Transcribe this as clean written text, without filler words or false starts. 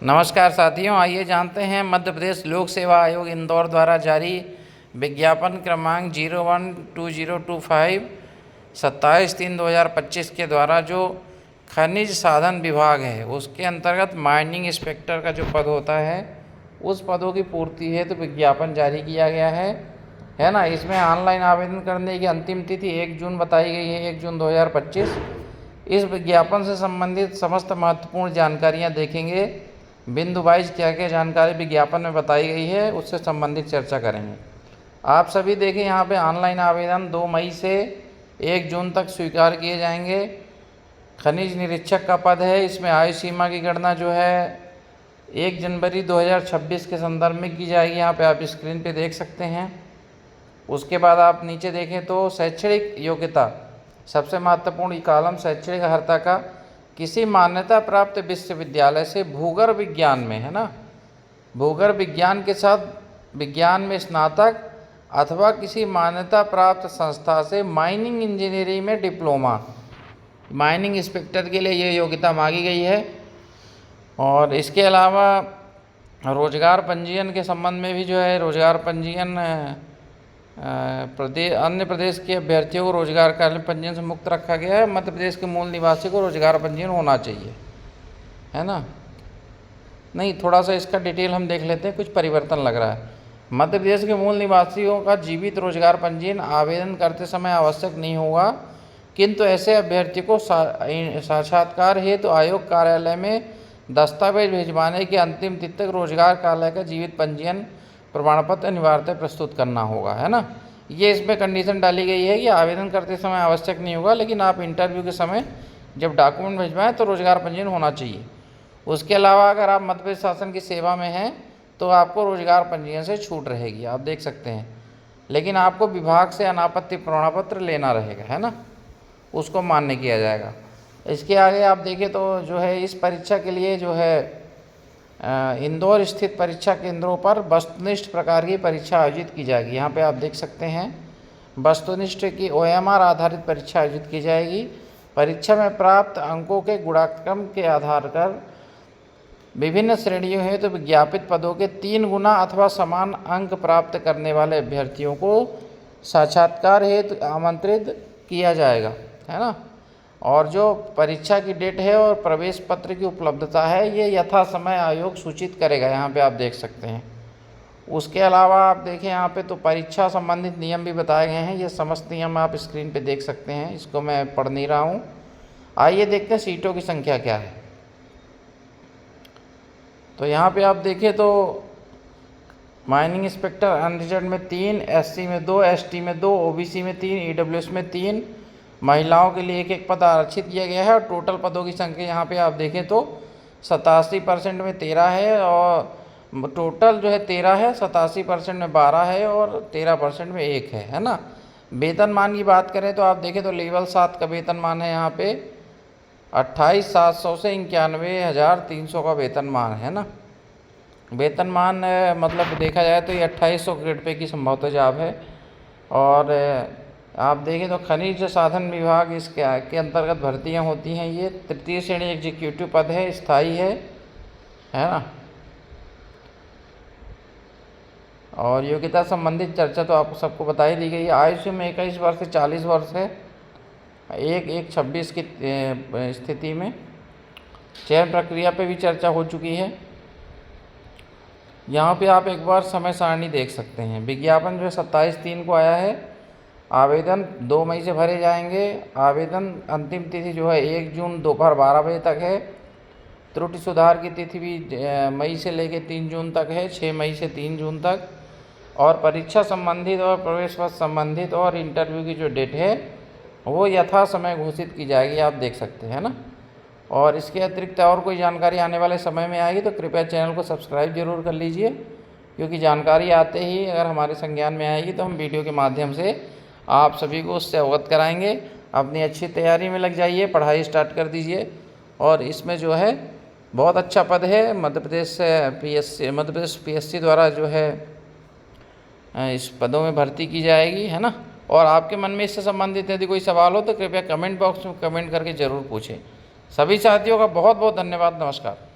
नमस्कार साथियों, आइए जानते हैं मध्य प्रदेश लोक सेवा आयोग इंदौर द्वारा जारी विज्ञापन क्रमांक 012025 27/3/2025 के द्वारा जो खनिज साधन विभाग है उसके अंतर्गत माइनिंग इंस्पेक्टर का जो पद होता है उस पदों की पूर्ति है तो विज्ञापन जारी किया गया है ना। इसमें ऑनलाइन आवेदन करने की अंतिम तिथि 1 जून बताई गई है, 1 जून 2025। इस विज्ञापन से संबंधित समस्त महत्वपूर्ण जानकारियाँ देखेंगे। बिंदु वाइज क्या क्या जानकारी विज्ञापन में बताई गई है उससे संबंधित चर्चा करेंगे। आप सभी देखें, यहाँ पे ऑनलाइन आवेदन 2 मई से 1 जून तक स्वीकार किए जाएंगे। खनिज निरीक्षक का पद है। इसमें आयु सीमा की गणना जो है 1 जनवरी 2026 के संदर्भ में की जाएगी। यहाँ पे आप स्क्रीन पे देख सकते हैं। उसके बाद आप नीचे देखें तो शैक्षणिक योग्यता, सबसे महत्वपूर्ण कॉलम शैक्षणिक अर्हता का, किसी मान्यता प्राप्त विश्वविद्यालय से भूगर्भ विज्ञान में, है ना, भूगर्भ विज्ञान के साथ विज्ञान में स्नातक अथवा किसी मान्यता प्राप्त संस्था से माइनिंग इंजीनियरिंग में डिप्लोमा। माइनिंग इंस्पेक्टर के लिए ये योग्यता मांगी गई है। और इसके अलावा रोजगार पंजीयन के संबंध में भी जो है रोजगार पंजीयन अन्य प्रदेश के अभ्यर्थियों को रोजगार कार्यालय पंजीयन से मुक्त रखा गया है। मध्य प्रदेश के मूल निवासी को रोजगार पंजीयन होना चाहिए, है ना। नहीं, थोड़ा सा इसका डिटेल हम देख लेते हैं, कुछ परिवर्तन लग रहा है। मध्य प्रदेश के मूल निवासियों का जीवित रोजगार पंजीयन आवेदन करते समय आवश्यक नहीं होगा, किंतु ऐसे अभ्यर्थी को साक्षात्कार हेतु आयोग कार्यालय में दस्तावेज भिजवाने की अंतिम तिथि तक रोजगार कार्यालय का जीवित पंजीयन प्रमाण पत्र अनिवार्यतः प्रस्तुत करना होगा, है ना। ये इसमें कंडीशन डाली गई है कि आवेदन करते समय आवश्यक नहीं होगा, लेकिन आप इंटरव्यू के समय जब डॉक्यूमेंट भिजवाएं तो रोजगार पंजीयन होना चाहिए। उसके अलावा अगर आप मध्य प्रदेश शासन की सेवा में हैं तो आपको रोजगार पंजीयन से छूट रहेगी, आप देख सकते हैं। लेकिन आपको विभाग से अनापत्ति प्रमाण पत्र लेना रहेगा, है ना, उसको मान्य किया जाएगा। इसके आगे आप देखें तो जो है इस परीक्षा के लिए जो है इंदौर स्थित परीक्षा केंद्रों पर वस्तुनिष्ठ प्रकार की परीक्षा आयोजित की जाएगी। यहाँ पे आप देख सकते हैं वस्तुनिष्ठ की OMR आधारित परीक्षा आयोजित की जाएगी। परीक्षा में प्राप्त अंकों के गुणाक्रम के आधार पर विभिन्न श्रेणियों हेतु तो विज्ञापित पदों के 3 गुना अथवा समान अंक प्राप्त करने वाले अभ्यर्थियों को साक्षात्कार हेतु आमंत्रित किया जाएगा, है ना। और जो परीक्षा की डेट है और प्रवेश पत्र की उपलब्धता है ये यथा समय आयोग सूचित करेगा, यहाँ पे आप देख सकते हैं। उसके अलावा आप देखें यहाँ पे तो परीक्षा संबंधित नियम भी बताए गए हैं। ये समस्त नियम आप स्क्रीन पे देख सकते हैं, इसको मैं पढ़ नहीं रहा हूँ। आइए देखते हैं सीटों की संख्या क्या है। तो यहाँ पे आप देखें तो माइनिंग इंस्पेक्टर अनरिजर्व में 3, SC में 2, ST में 2, OBC में 3, EWS में 3, महिलाओं के लिए 1 पद आरक्षित किया गया है। और टोटल पदों की संख्या यहाँ पे आप देखें तो 87% में 13 है, और टोटल जो है 13 है, 87% में 12 है और 13% में 1 है ना। वेतनमान की बात करें तो आप देखें तो लेवल 7 का वेतनमान है यहाँ पे 28,700 से 91,300 का वेतनमान है ना। वेतनमान मतलब देखा जाए तो ये 2800 ग्रेड पे की संभवतः जॉब है। और आप देखें तो खनिज साधन विभाग इसके अंतर्गत भर्तियां होती हैं। ये 3य श्रेणी एग्जीक्यूटिव पद है, स्थायी है ना। और योग्यता संबंधित चर्चा तो आपको सबको बता ही दी गई है। आयु सीमा 21 वर्ष से 40 वर्ष है 1/1/26 की स्थिति में। चयन प्रक्रिया पे भी चर्चा हो चुकी है। यहाँ पे आप एक बार समय सारणी देख सकते हैं। विज्ञापन जो है 27/3 को आया है। आवेदन 2 मई से भरे जाएंगे। आवेदन अंतिम तिथि जो है 1 जून दोपहर 12 बजे तक है। त्रुटि सुधार की तिथि भी मई से लेकर 3 जून तक है, 6 मई से 3 जून तक। और परीक्षा संबंधित और प्रवेश पत्र संबंधित और इंटरव्यू की जो डेट है वो यथा समय घोषित की जाएगी, आप देख सकते हैं ना। और इसके अतिरिक्त और कोई जानकारी आने वाले समय में आएगी तो कृपया चैनल को सब्सक्राइब जरूर कर लीजिए, क्योंकि जानकारी आते ही अगर हमारे संज्ञान में आएगी तो हम वीडियो के माध्यम से आप सभी को उससे अवगत कराएंगे। अपनी अच्छी तैयारी में लग जाइए, पढ़ाई स्टार्ट कर दीजिए। और इसमें जो है बहुत अच्छा पद है। मध्य प्रदेश PSC द्वारा जो है इस पदों में भर्ती की जाएगी, है ना। और आपके मन में इससे संबंधित यदि कोई सवाल हो तो कृपया कमेंट बॉक्स में कमेंट करके ज़रूर पूछें। सभी साथियों का बहुत बहुत धन्यवाद। नमस्कार।